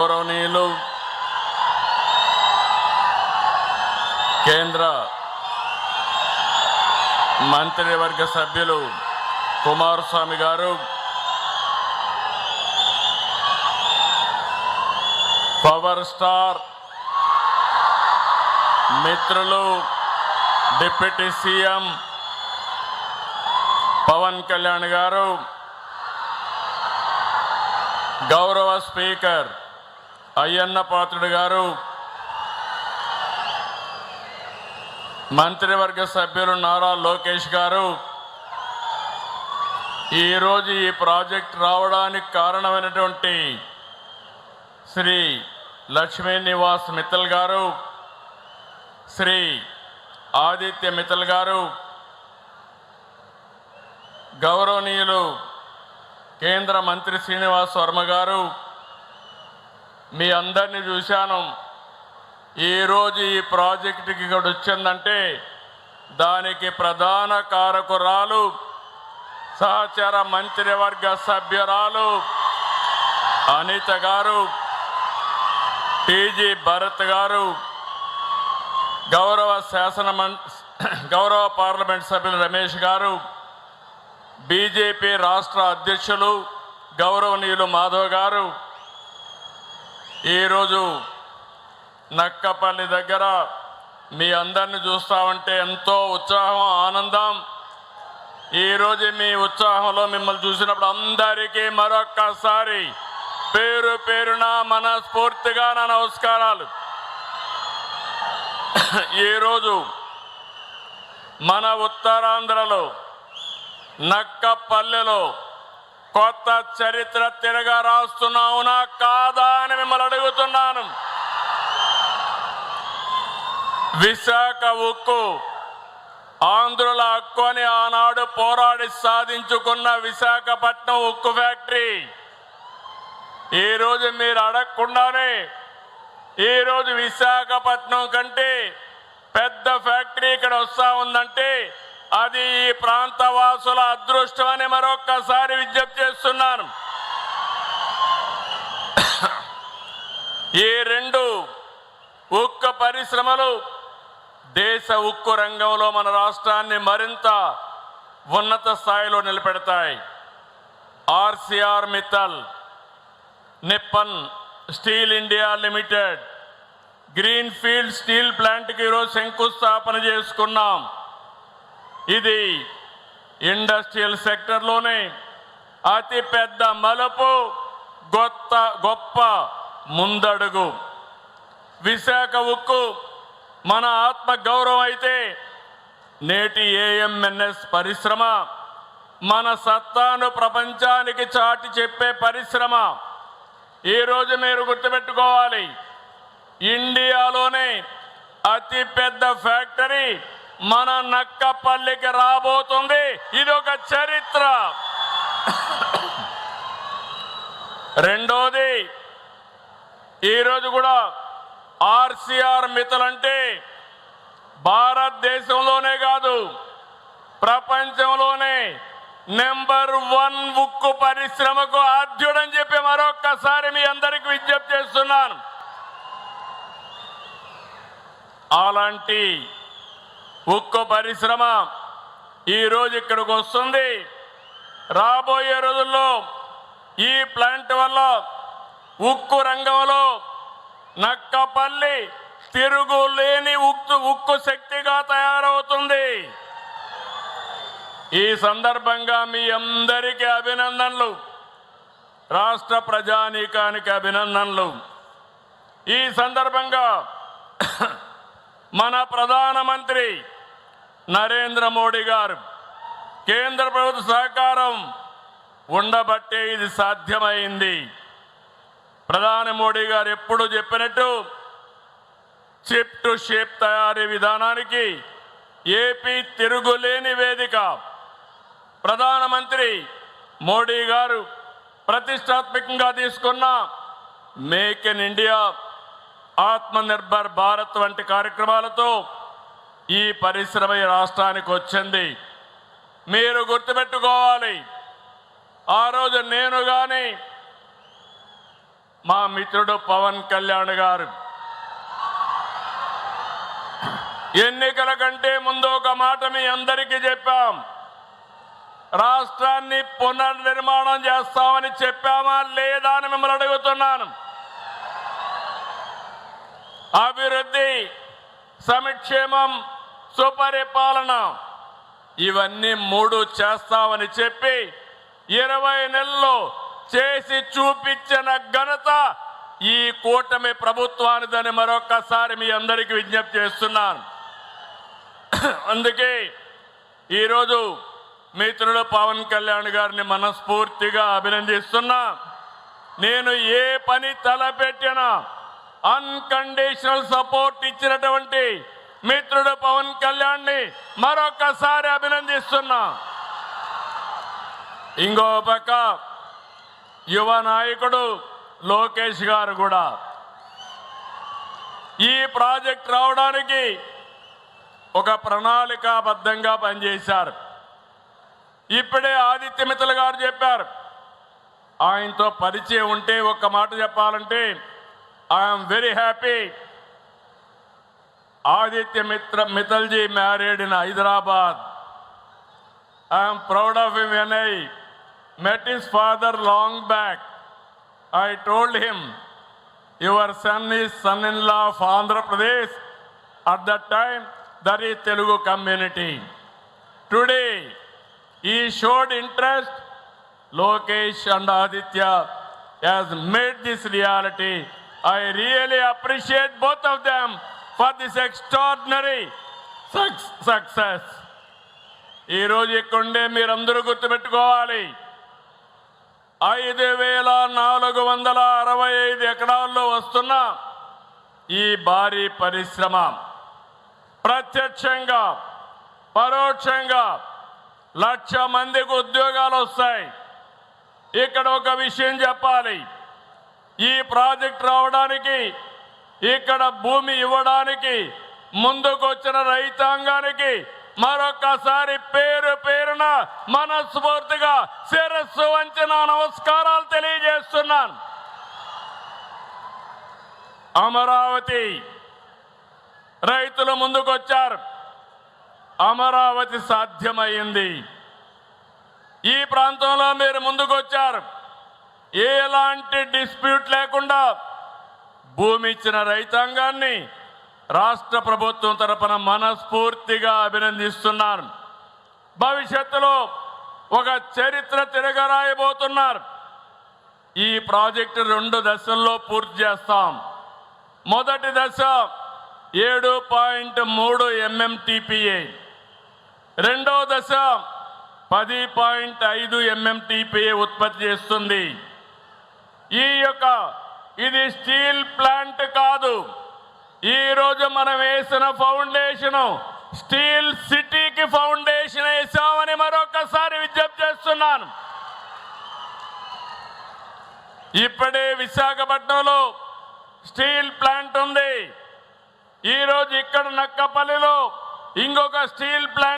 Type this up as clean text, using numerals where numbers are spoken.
గౌరవనీయులు కేంద్ర మంత్రివర్గ సభ్యులు కుమారస్వామి గారు, పవర్ స్టార్ మిత్రులు డిప్యూటీ సీఎం పవన్ కళ్యాణ్ గారు, గౌరవ స్పీకర్ అయ్యన్న పాత్రుడు గారు, మంత్రివర్గ సభ్యులు నారా లోకేష్ గారు, ఈరోజు ఈ ప్రాజెక్ట్ రావడానికి కారణమైనటువంటి శ్రీ లక్ష్మీ నివాస్ మిత్తల్ గారు, శ్రీ ఆదిత్య మిత్తల్ గారు, గౌరవనీయులు కేంద్ర మంత్రి శ్రీనివాస్ వర్మ గారు, మీ అందరినీ చూశాను. ఈరోజు ఈ ప్రాజెక్టుకి ఇక్కడ వచ్చిందంటే దానికి ప్రధాన కారకురాలు సహచర మంత్రివర్గ సభ్యురాలు అనిత గారు, టీజీ భరత్ గారు, గౌరవ పార్లమెంట్ సభ్యులు రమేష్ గారు, బీజేపీ రాష్ట్ర అధ్యక్షులు గౌరవనీయులు మాధవ్ గారు, ఈరోజు నక్కపల్లి దగ్గర మీ అందరిని చూస్తూ ఉంటే ఎంతో ఉత్సాహం, ఆనందం. ఈరోజు మీ ఉత్సాహంలో మిమ్మల్ని చూసినప్పుడు అందరికీ మరొక్కసారి పేరు పేరున మనస్ఫూర్తిగా నా నమస్కారాలు. ఈరోజు మన ఉత్తరాంధ్రలో నక్కపల్లెలో కొత్త చరిత్ర తిరగా రాస్తున్నావునా కాదా అని మిమ్మల్ని అడుగుతున్నాను. విశాఖ ఉక్కు ఆంధ్రుల హక్కు అని ఆనాడు పోరాడి సాధించుకున్న విశాఖపట్నం ఉక్కు ఫ్యాక్టరీ ఈరోజు మీరు అడగకుండానే ఈరోజు విశాఖపట్నం కంటే పెద్ద ఫ్యాక్టరీ ఇక్కడ వస్తా ఉందంటే అది ఈ ప్రాంత వాసుల అదృష్టం అని మరొక్కసారి విజ్ఞప్తి చేస్తున్నాను. ఈ రెండు ఉక్కు పరిశ్రమలు దేశ ఉక్కు రంగంలో మన రాష్ట్రాన్ని మరింత ఉన్నత స్థాయిలో నిలబెడతాయి. Arcelor Mittal, Nippon steel India limited green field steel ప్లాంట్కి ఈరోజు శంకుస్థాపన చేసుకున్నాం. ఇది ఇండస్ట్రియల్ సెక్టర్లోనే అతి పెద్ద మలుపు, గొప్ప ముందడుగు. విశాఖ ఉక్కు మన ఆత్మ గౌరవం అయితే నేటి ఏఎంఎన్ఎస్ పరిశ్రమ మన సత్తాను ప్రపంచానికి చాటి చెప్పే పరిశ్రమ. ఈరోజు మీరు గుర్తుపెట్టుకోవాలి, ఇండియాలోనే అతి పెద్ద ఫ్యాక్టరీ మన నక్కపల్లికి రాబోతుంది. ఇది ఒక చరిత్ర. రెండోది, ఈరోజు కూడా ఆర్సీఆర్ మిత్తల్ అంటే భారతదేశంలోనే కాదు ప్రపంచంలోనే నెంబర్ 1 ఉక్కు పరిశ్రమకు ఆద్యుడని చెప్పి మరొక్కసారి మీ అందరికీ విజ్ఞప్తి చేస్తున్నాను. అలాంటి ఉక్కు పరిశ్రమ ఈరోజు ఇక్కడికి వస్తుంది. రాబోయే రోజుల్లో ఈ ప్లాంట్ వల్ల ఉక్కు రంగంలో నక్కపల్లి తిరుగులేని ఉక్కు శక్తిగా తయారవుతుంది. ఈ సందర్భంగా మీ అందరికీ అభినందనలు, రాష్ట్ర ప్రజానీకానికి అభినందనలు. ఈ సందర్భంగా మన ప్రధానమంత్రి నరేంద్ర మోడీ గారు కేంద్ర ప్రభుత్వ సహకారం ఉండబట్టే ఇది సాధ్యమైంది. ప్రధాని మోడీ గారు ఎప్పుడు చెప్పినట్టు చిప్ టు షేప్ తయారీ విధానానికి ఏపీ తిరుగులేని వేదిక. ప్రధానమంత్రి మోడీ గారు ప్రతిష్టాత్మకంగా తీసుకున్న make in India, Atmanirbhar Bharat వంటి కార్యక్రమాలతో ఈ పరిశ్రమ ఈ రాష్ట్రానికి వచ్చింది. మీరు గుర్తుపెట్టుకోవాలి, ఆ రోజు నేను కానీ మా మిత్రుడు పవన్ కళ్యాణ్ గారు ఎన్నికల కంటే ముందు ఒక మాట మీ అందరికీ చెప్పాం. రాష్ట్రాన్ని పునర్నిర్మాణం చేస్తామని చెప్పామా లేదా అని మిమ్మల్ని అడుగుతున్నాను. అభివృద్ధి, సంక్షేమం, సుపరిపాలన ఇవన్నీ 3 చేస్తామని చెప్పి 20 నెలల్లో చేసి చూపించిన ఘనత ఈ కూటమి ప్రభుత్వానిదని మరొక్కసారి మీ అందరికీ విజ్ఞప్తి చేస్తున్నాను. అందుకే ఈరోజు మిత్రుడు పవన్ కళ్యాణ్ గారిని మనస్ఫూర్తిగా అభినందిస్తున్నా. నేను ఏ పని తలపెట్టినా అన్కండిషనల్ సపోర్ట్ ఇచ్చినటువంటి మిత్రుడు పవన్ కళ్యాణ్ని మరొకసారి అభినందిస్తున్నా. ఇంకో పక్క యువ నాయకుడు లోకేష్ గారు కూడా ఈ ప్రాజెక్ట్ రావడానికి ఒక ప్రణాళికాబద్ధంగా పనిచేశారు. ఇప్పుడే ఆదిత్య మిత్తల్ గారు చెప్పారు. ఆయనతో పరిచయం ఉంటే ఒక్క మాట చెప్పాలంటే I'm very happy. Aditya Mittalji married in Hyderabad. I am proud of him. When I met his father long back, I told him, your son is son-in-law of Andhra Pradesh. At that time, that is Telugu community. Today, he showed interest. Lokesh and Aditya has made this reality. I really appreciate both of them for this extraordinary success. ఈ రోజు ఇక్కడే మీరందరూ గుర్తుపెట్టుకోవాలి. 5,465 ఎకరాల్లో వస్తున్న ఈ భారీ పరిశ్రమ ప్రత్యక్షంగా పరోక్షంగా 1,00,000 మందికి ఉద్యోగాలు వస్తాయి. ఇక్కడ ఒక విషయం చెప్పాలి. ఈ ప్రాజెక్ట్ రావడానికి, ఇక్కడ భూమి ఇవ్వడానికి ముందుకు వచ్చిన రైతాంగానికి మరొకసారి పేరు పేరున మనస్ఫూర్తిగా శిరస్సు వంచి నమస్కారాలు తెలియజేస్తున్నాను. అమరావతి రైతులు ముందుకొచ్చారు. అమరావతి సాధ్యమైంది. ఈ ప్రాంతంలో మీరు ముందుకొచ్చారు. ఎలాంటి డిస్ప్యూట్ లేకుండా భూమి ఇచ్చిన రైతాంగాన్ని రాష్ట్ర ప్రభుత్వం తరపున మనస్ఫూర్తిగా అభినందిస్తున్నాను. భవిష్యత్తులో ఒక చరిత్ర తిరగరాయబోతున్నారు. ఈ ప్రాజెక్టు 2 దశల్లో పూర్తి చేస్తాం. మొదటి దశ 7.3 MMTPA, రెండో దశ 10.5 MMTPA ఉత్పత్తి చేస్తుంది. ఇది స్టీల్ ప్లాంట్ కాదు. ఈ రోజు మనం వేసిన ఫౌండేషన్ స్టీల్ సిటీకి ఫౌండేషన్ వేసామని మరొకసారి విజ్ఞప్తి చేస్తున్నాను. ఇప్పుడే విశాఖపట్నంలో స్టీల్ ప్లాంట్ ఉంది. ఈ రోజు ఇక్కడ నక్కపల్లిలో ఇంకొక స్టీల్ ప్లాంట్